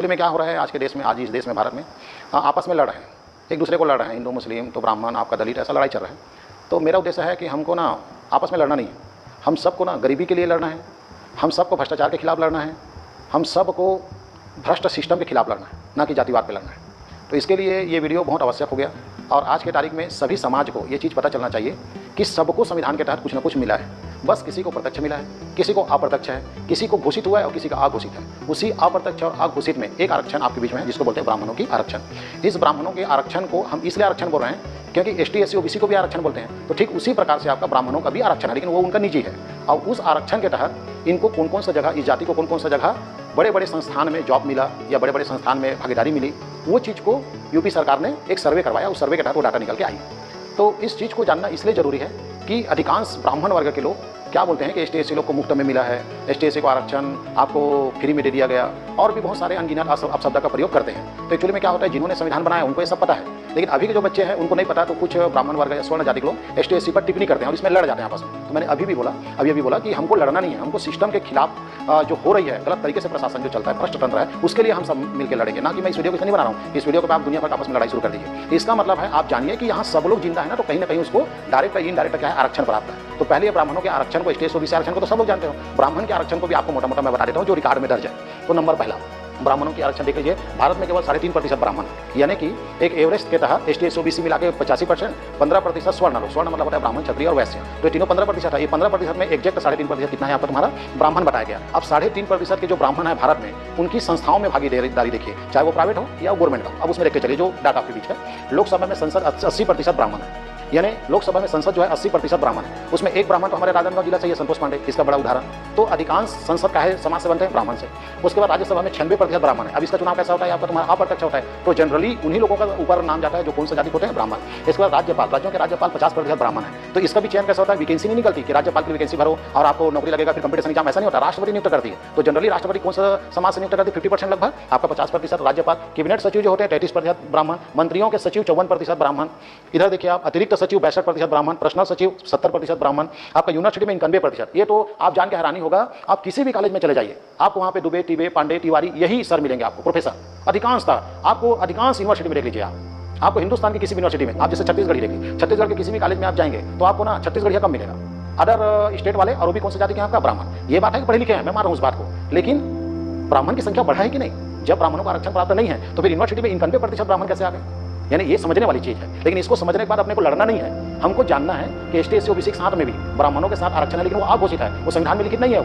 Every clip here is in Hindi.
में क्या हो रहा है आज के देश में, आज इस देश में, भारत में आपस में लड़ रहे हैं, एक दूसरे को लड़ रहे हैं, हिंदू मुस्लिम, तो ब्राह्मण, आपका दलित, ऐसा लड़ाई चल रहा है। तो मेरा उद्देश्य है कि हमको ना आपस में लड़ना नहीं है, हम सबको ना गरीबी के लिए लड़ना है, हम सबको भ्रष्टाचार के खिलाफ लड़ना है, हम सबको भ्रष्ट सिस्टम के खिलाफ लड़ना है, ना कि जातिवाद पे लड़ना है। तो इसके लिए ये वीडियो बहुत आवश्यक हो गया और आज के तारीख में सभी समाज को ये चीज़ पता चलना चाहिए कि सबको संविधान के तहत कुछ ना कुछ मिला है। बस किसी को प्रत्यक्ष मिला है, किसी को अप्रत्यक्ष है, किसी को घोषित हुआ है और किसी का अघोषित है। उसी अप्रत्यक्ष और अघोषित में एक आरक्षण आपके बीच में है जिसको बोलते हैं ब्राह्मणों की आरक्षण। इस ब्राह्मणों के आरक्षण को हम इसलिए आरक्षण बोल रहे हैं क्योंकि एसटी, एससी, ओबीसी को भी आरक्षण बोलते हैं। तो ठीक उसी प्रकार से आपका ब्राह्मणों का भी आरक्षण है, लेकिन वो उनका निजी है। और उस आरक्षण के तहत इनको कौन कौन सा जगह, इस जाति को कौन कौन सा जगह बड़े बड़े संस्थान में जॉब मिला या बड़े बड़े संस्थान में भागीदारी मिली, वो चीज़ को यूपी सरकार ने एक सर्वे करवाया। उस सर्वे के तहत वो डाटा निकल के आई। तो इस चीज़ को जानना इसलिए ज़रूरी है कि अधिकांश ब्राह्मण वर्ग के लोग क्या बोलते हैं कि एसटी, एससी लोग को मुफ्त में मिला है, एसटी, एससी को आरक्षण आपको फ्री में दे दिया गया, और भी बहुत सारे अनगिनत अपशब्द का प्रयोग करते हैं। तो एक्चुअली में क्या होता है, जिन्होंने संविधान बनाया उनको ये सब पता है, लेकिन अभी के जो बच्चे हैं उनको नहीं पता। तो कुछ ब्राह्मण वर्ग या स्वर्ण जाति के लोग एसटी, एससी पर टिप्पणी करते हैं और इसमें लड़ जाते हैं आपस में। तो मैंने अभी भी बोला कि हमको लड़ना नहीं है, हमको सिस्टम के खिलाफ जो हो रही है, गलत तरीके से प्रशासन जो चलता है, भ्रष्ट तंत्र है, उसके लिए हम सब मिलकर लड़ेंगे। ना कि मैं इस वीडियो को इसलिए नहीं बना रहा हूँ, इस वीडियो को आप दुनिया भर आपस में लड़ाई शुरू कर दीजिए। इसका मतलब है आप जानिए कि यहाँ सब लोग जिंदा है ना, तो कहीं ना कहीं उसको डायरेक्ट या इनडायरेक्ट क्या है, आरक्षण प्राप्त है। तो पहले ब्राह्मणों के आरक्षण को, एसटी, एससी, ओबीसी आरक्षण को तो सब लोग जानते हो, ब्राह्मण के आरक्षण को भी आपको मोटा मोटा मैं बता देता हूँ जो रिकॉर्ड में दर्ज है। तो नंबर पहला, ब्राह्मणों की आरक्षण देख लीजिए, भारत में केवल 3.5% ब्राह्मण, यानी कि एक एवरेज के तहत एसटी, एससी, ओबीसी मिला के 85%, 15% स्वर्ण लोग, स्वर्ण मतलब होता है ब्राह्मण, क्षत्रिय और वैश्य। तो तीनों 15% है। ये 15% में एग्जैक्ट 3.5% कितना है आपका तुम्हारा ब्राह्मण बताया गया। अब 3.5% के जो ब्राह्मण है भारत में, उनकी संस्थाओं में भागीदारी देखिए, चाहे वो प्राइवेट हो या गवर्नमेंट हो। अब उसमें देख के चलिए जो डाटा आपके बीच है, लोकसभा में संसद 80% ब्राह्मण है, यानी लोकसभा में संसद जो है 80% ब्राह्मण है। उसमें एक ब्राह्मण तो हमारे राजनांदगांव जिला से है, संतोष पांडे, इसका बड़ा उदाहरण। तो अधिकांश संसद का है समाज से बनते हैं, ब्राह्मण से। उसके बाद राज्यसभा में 96% ब्राह्मण है। अब इसका चुनाव कैसा होता है, आपका तुम्हारा अप्रत्यक्ष होता है, तो जनरली उन्हीं लोगों का ऊपर नाम जाता है जो कौन सा जाति होते हैं, ब्राह्मण। इसके बाद राज्यपाल, राज्यों के राज्यपाल 50% ब्राह्मण है। तो इसका भी चयन कैसा होता है, वैकेंसी नहीं निकलती कि राज्यपाल की वैकेंसी भरो और आपको नौकरी लगेगा, फिर कंपटीशन एग्जाम, ऐसा नहीं होता, राष्ट्रपति नियुक्त करती है। तो जनरली राष्ट्रपति कौन सा समाज से नियुक्त करती है, 50% लगभग, आपका 50% राज्यपाल। कैबिनेट सचिव जो होते हैं 33% ब्राह्मण, मंत्रियों के सचिव 54% ब्राह्मण। इधर देखिए आप, अतिरिक्त सचिव 62% ब्राह्मण, पर्सनल सचिव 70% ब्राह्मण, आपका यूनिवर्सिटी में 91%। ये तो आप जान के हैरानी होगा, आप किसी भी कॉलेज में चले जाइए, आपको वहां पे दुबे, टिबे, पांडे, तिवारी यही सर मिलेंगे आपको, प्रोफेसर अधिकांश था। आपको अधिकांश यूनिवर्सिटी में देख लीजिए आपको हिंदुस्तान की किसी भी यूनिवर्सिटी में, आप जैसे छत्तीसगढ़ देखिए, छत्तीसगढ़ के किसी भी कॉलेज में आप जाएंगे तो आपको ना छत्तीसगढ़िया कम मिलेगा। अदर स्टेट वाले और भी कौन सी जाति के हैं आपका, ब्राह्मण। ये बात है कि पढ़े लिखे हैं, मैं मान रहा हूं उस बात को, लेकिन ब्राह्मण की संख्या बढ़ा है कि नहीं? जब ब्राह्मणों का आरक्षण प्राप्त नहीं है तो फिर यूनिवर्सिटी में 91% ब्राह्मण कैसे आ गए? यानी ये समझने वाली चीज है, लेकिन इसको समझने के बाद अपने को लड़ना नहीं है। हमको जानना है कि एसटी, एससी, ओबीसी के साथ में भी ब्राह्मणों के साथ आरक्षण है, लेकिन वो अघोषित है, वो संविधान में लिखित नहीं है।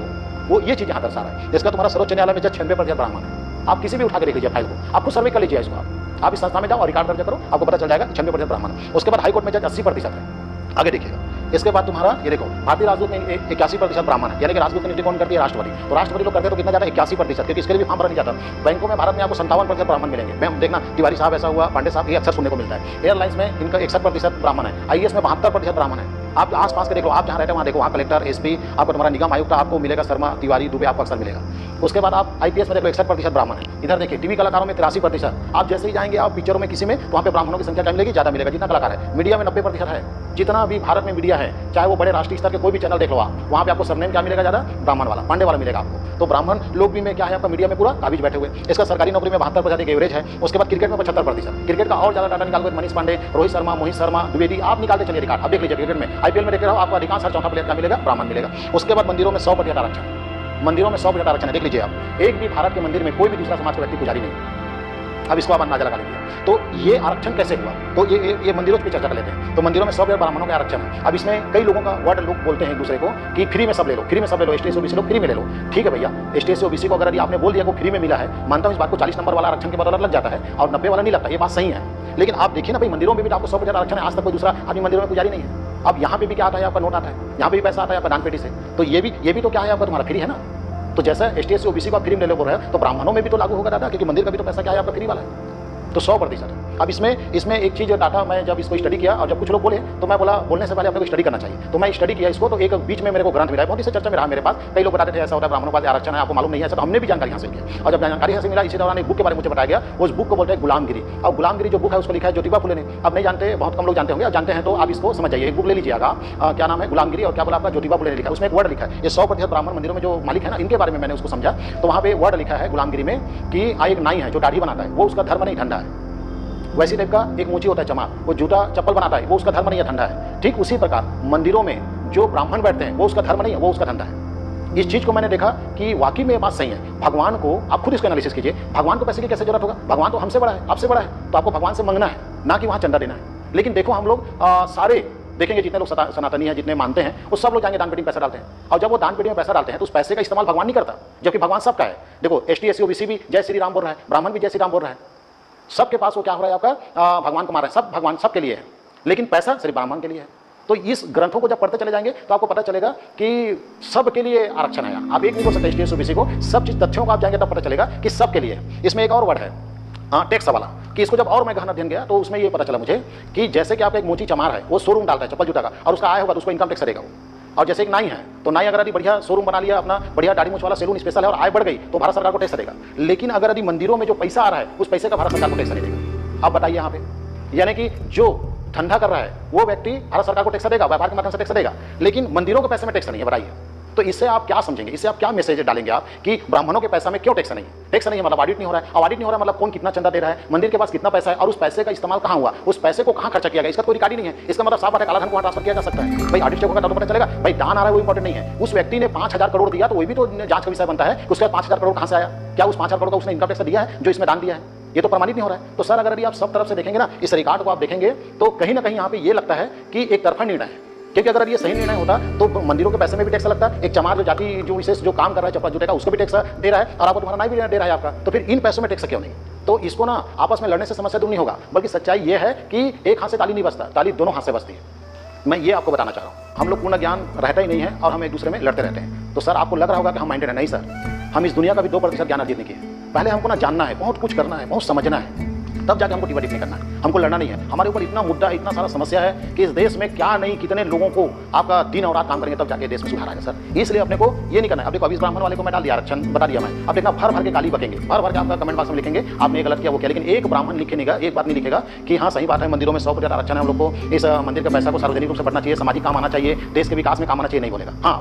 वो ये चीज यहाँ दर्शा रहा है। इसका तुम्हारा सर्वोच्च न्यायालय में जज 96% ब्राह्मण है। आप किसी भी उठा के देख लीजिए फाइल को, आपको सर्वे कर लीजिए इसको, आप इस संस्था में जाओ और रिकॉर्ड दर्ज करो, आपको पता चल जाएगा 96% ब्राह्मण। उसके बाद हाईकोर्ट में जज 80% है। आगे देखिएगा, इसके बाद तुम्हारा ये देखो, भारतीय राजदूत में 81% ब्राह्मण है, यानी कि राजदूत की नियुक्ति कौन करती है, राष्ट्रपति। तो राष्ट्रपति लोग करते हैं तो कितना जाता है, 81%, क्योंकि इसके लिए भी फॉर्म भरा नहीं जाता। बैंकों में भारत में आपको 57% ब्राह्मण मिलेंगे। मैं देखना, तिवारी साहब ऐसा हुआ, पांडे साहब, ये अक्सर सुनने को मिलता है। एयरलाइंस में इनका 61% ब्राह्मण है। आईएएस में 72% ब्राह्मण है। आप आसपास के देख लो, आप जहाँ रहते हैं वहाँ देखो, वहाँ कलेक्टर, एसपी, आपको तुम्हारा निगम आयुक्त आपको मिलेगा, शर्मा, तिवारी, दुबे आपको अक्सर मिलेगा। उसके बाद आप आईपीएस में देखो 61% ब्राह्मण है। इधर देखिए टीवी कलाकारों में 83%। आप जैसे ही जाएंगे आप पिक्चरों में किसी में, तो वहाँ पे ब्राह्मणों की संख्या क्या मिलेगी, ज्यादा मिलेगा जितना कलाकार है। मीडिया में 90% है। जितना भी भारत में मीडिया है, चाहे वो बड़े राष्ट्रीय स्तर के कोई भी चैनल देख लो आप, वहाँ पे आपको सरनेम क्या मिलेगा, ज्यादा ब्राह्मण वाला, पांडे वाला मिलेगा आपको। तो ब्राह्मण लोग भी में क्या है आपका मीडिया में पूरा काबिज बैठे हुए। इसका सरकारी नौकरी में 72% एक एवरेज है। उसके बाद क्रिकेट में 75%। क्रिकेट का और ज्यादा डाटा निकाल, मनीष पांडे, रोहित शर्मा, मोहित शर्मा, द्विवेदी, आप निकालते चलिए रिकॉर्ड। अब देख लीजिए क्रिकेट में, आईपीएल में देख रहे हो, आपको अधिकांश हर चौथा प्लेयर क्या मिलेगा, ब्राह्मण मिलेगा। उसके बाद मंदिरों में 100% आरक्षण, मंदिरों में 100% आरक्षण है। देख लीजिए आप, एक भी भारत के मंदिर में कोई भी दूसरा समाज का व्यक्ति पुजारी नहीं। अब इसको आप अंदाजा लगा लीजिए। तो ये आरक्षण कैसे हुआ, तो ये मंदिरों की चर्चा कर लेते हैं। तो मंदिरों में 100% ब्राह्मणों का आरक्षण है। अब इसमें कई लोगों का वर्ड लोग बोलते हैं एक दूसरे को कि फ्री में सब ले लो, फ्री में सब ले लो, एसटी, एससी, ओबीसी लोग फ्री में ले लो। ठीक है भैया, एसटी, एससी, ओबीसी को अगर यदि आपने बोल दिया को फ्री में मिला है, मानता हूं इस बात को, 40 नंबर वाला आरक्षण के बदौलत लग जाता है और 90 वाला नहीं लगता, ये बात सही है। लेकिन आप देखिए ना भाई, मंदिरों में भी आपको 100% आरक्षण है। आज तक कोई दूसरा आदमी मंदिरों में पुजारी नहीं है। अब यहाँ पे भी क्या आता है, आपका नोट आता है, यहाँ पे भी पैसा आता है आपका दान पेटी से। तो ये भी तो क्या है आपका, तुम्हारा फ्री है ना। तो जैसा एसटी, एससी, ओबीसी को फ्री में ले लो बोल रहे हैं, तो ब्राह्मणों में भी तो लागू होगा दादा, क्योंकि मंदिर का भी तो पैसा क्या है आपका, फ्री वाला है। तो 100%। अब इसमें एक चीज़ डाटा, मैं जब इसको स्टडी किया और जब कुछ लोग बोले तो मैं बोला बोलने से पहले अपने को स्टडी करना चाहिए। तो मैं स्टडी किया इसको, तो एक बीच में मेरे को ग्रंथ मिला, बहुत इससे चर्चा में रहा मेरे पास। कई लोग बताते थे ऐसा होता है, ब्राह्मणों का आरक्षण है, आपको मालूम नहीं है ऐसा। तो हमने भी जानकारी हासिल की, और जब जानकारी हासिल मिला इसी दौरान एक बुक के बारे में मुझे बताया गया। उस बुक को बोलते हैं गुलामगिरी। अब गुलामगिरी जो बुक है उसको लिखा है ज्योतिबा फुले ने। अब नहीं जानते, बहुत कम लोग जानते होंगे, जानते हैं तो आप इसको समझ जाइए। एक बुक ले लीजिएगा, क्या नाम है, गुलामगिरी, और क्या बोला आपका, ज्योतिबा फुले ने लिखा है। उसमें एक वर्ड लिखा है, ये 100% ब्राह्मण मंदिरों में जो मालिक है ना, इनके बारे में मैंने उसको समझा। तो वहाँ पे वर्ड लिखा है गुलामगिरी में कि एक नाई है जो दाढ़ी बनाता है, वो उसका धर्म नहीं ठंडा है। वैसी टाइप का एक मोची होता है चमार, वो जूता चप्पल बनाता है, वो उसका धर्म नहीं है, ठंडा है। ठीक उसी प्रकार मंदिरों में जो ब्राह्मण बैठते हैं वो उसका धर्म नहीं है, वो उसका धंधा है। इस चीज़ को मैंने देखा कि वाकई में ये बात सही है। भगवान को आप खुद इसको एनालिसिस कीजिए, भगवान को पैसे की कैसे जरूरत होगा? भगवान तो हमसे बड़ा है, आपसे बड़ा है, तो आपको भगवान से मंगना है, ना कि वहाँ चंदा देना है। लेकिन देखो हम लोग सारे देखेंगे, जितने लोग सनातनी हैं, जितने मानते हैं, वो सब लोग जाएंगे दान पेटी में पैसा डालते हैं। और जब वो दान पेटी में पैसा डालते हैं तो उस पैसे का इस्तेमाल भगवान नहीं करता, जबकि भगवान सबका है। देखो ST SC OBC भी जय श्री राम बोल रहा है, ब्राह्मण भी जय श्री राम बोल रहा है, सबके पास वो क्या हो रहा है आपका, भगवान को मार रहा है, सब भगवान सबके लिए है, लेकिन पैसा सिर्फ ब्राह्मण के लिए है। तो इस ग्रंथों को जब पढ़ते चले जाएंगे तो आपको पता चलेगा कि सबके लिए आरक्षण है। आप एक नहीं बोल सकते ST SC OBC को, सब चीज तथ्यों को आप जाएंगे तब पता चलेगा कि सबके लिए है। इसमें एक और वर्ड है टैक्स वाला, कि इसको जब और मैं गहन अध्ययन गया तो उसमें ये पता चला मुझे कि जैसे कि आपका एक मोची चमार है, वो शोरूम डालता है चप्पल जूता का, और उसका आय होगा तो उसको इनकम टैक्स देगा वो। और जैसे एक नाई है, तो नाई अगर यदि बढ़िया शोरूम बना लिया अपना, बढ़िया दाढ़ी मूंछ वाला सैलून स्पेशल है, और आय बढ़ गई तो भारत सरकार को टैक्स देगा। लेकिन अगर यदि मंदिरों में जो पैसा आ रहा है उस पैसे का भारत सरकार को टैक्स नहीं देगा। आप बताइए यहाँ पे, यानी कि जो धंधा कर रहा है वो व्यक्ति भारत सरकार को टैक्स देगा, व्यापार के माध्यम से टैक्स देगा, लेकिन मंदिरों के पैसे में टैक्स नहीं है। बताइए, तो इससे आप क्या समझेंगे, इससे आप क्या मैसेज डालेंगे आप कि ब्राह्मणों के पैसा में क्यों टैक्स नहीं है? टैक्स नहीं है मतलब ऑडिट नहीं हो रहा है, और ऑडिट नहीं हो रहा है मतलब कौन कितना चंदा दे रहा है, मंदिर के पास कितना पैसा है, और उस पैसे का इस्तेमाल कहाँ हुआ, उस पैसे को कहाँ खर्चा किया गया, इसका कोई रिकॉर्ड ही नहीं है। इसका मतलब साफ बात है, काला धन को ट्रांसफर किया जा सकता है। भाई ऑडिट चेक होगा तो पता चलेगा। भाई दान आ रहा है वो इंपॉर्टेंट नहीं है, उस व्यक्ति ने 5000 करोड़ दिया तो वही भी तो जांच का विषय बनता है कि उसके 5000 करोड़ कहाँ से आया, क्या उस 5000 करोड़ का उसने इनकम टैक्स दिया है जो इसमें दान दिया है? ये तो प्रमाणित नहीं हो रहा है। तो सर अगर आप सब तरफ से देखेंगे ना, इस रिकॉर्ड को आप देखेंगे तो कहीं ना कहीं यहाँ पे ये लगता है कि एक तरफा निर्णय है। क्योंकि अगर ये सही निर्णय होता तो मंदिरों के पैसे में भी टैक्स लगता, एक चमार जो जाति जो विशेष जो काम कर रहा है चप्पल जूते का उसको भी टैक्स दे रहा है, और आपको तुम्हारा नाई भी दे रहा है आपका, तो फिर इन पैसों में टैक्स क्यों नहीं? तो इसको ना आपस में लड़ने से समस्या दूर नहीं होगा, बल्कि सच्चाई ये है कि एक हाथ से ताली नहीं बजता, ताली दोनों हाथ से बजती है। मैं ये आपको बताना चाह रहा हूँ। हम लोग पूर्ण ज्ञान रहता ही नहीं है और हम एक दूसरे में लड़ते रहते हैं। तो सर आपको लग रहा होगा कि हम माइंडेड है, नहीं सर, हम इस दुनिया का भी 2% ज्ञान अर्जित नहीं किए। पहले हमको ना जानना है, बहुत कुछ करना है, बहुत समझना है, तब जाके हमको डिवाइड नहीं करना है, हमको लड़ना नहीं है। हमारे ऊपर इतना मुद्दा, इतना सारा समस्या है कि इस देश में क्या नहीं कितने लोगों को आपका दिन और रात काम करेंगे तब जाके देश में सुधार आएगा सर। इसलिए अपने को ये नहीं करना है। अब देखो अभी ब्राह्मण वाले को मैं डाल दिया आरक्षण, बता दिया मैं। अब देखना भर भर के गाली बकेंगे, भर भर के आपका कमेंट बॉक्स में लिखेंगे आपने गलत किया वो किया, लेकिन एक ब्राह्मण लिखेगा, एक बात नहीं लिखेगा कि हाँ सही बात है, मंदिरों में 100% आरक्षण है, हम लोग को इस मंदिर के पैसा को सार्वजनिक रूप से बढ़ना चाहिए, सामाजिक काम आना चाहिए, देश के विकास में काम आना चाहिए, नहीं बोलेगा। हाँ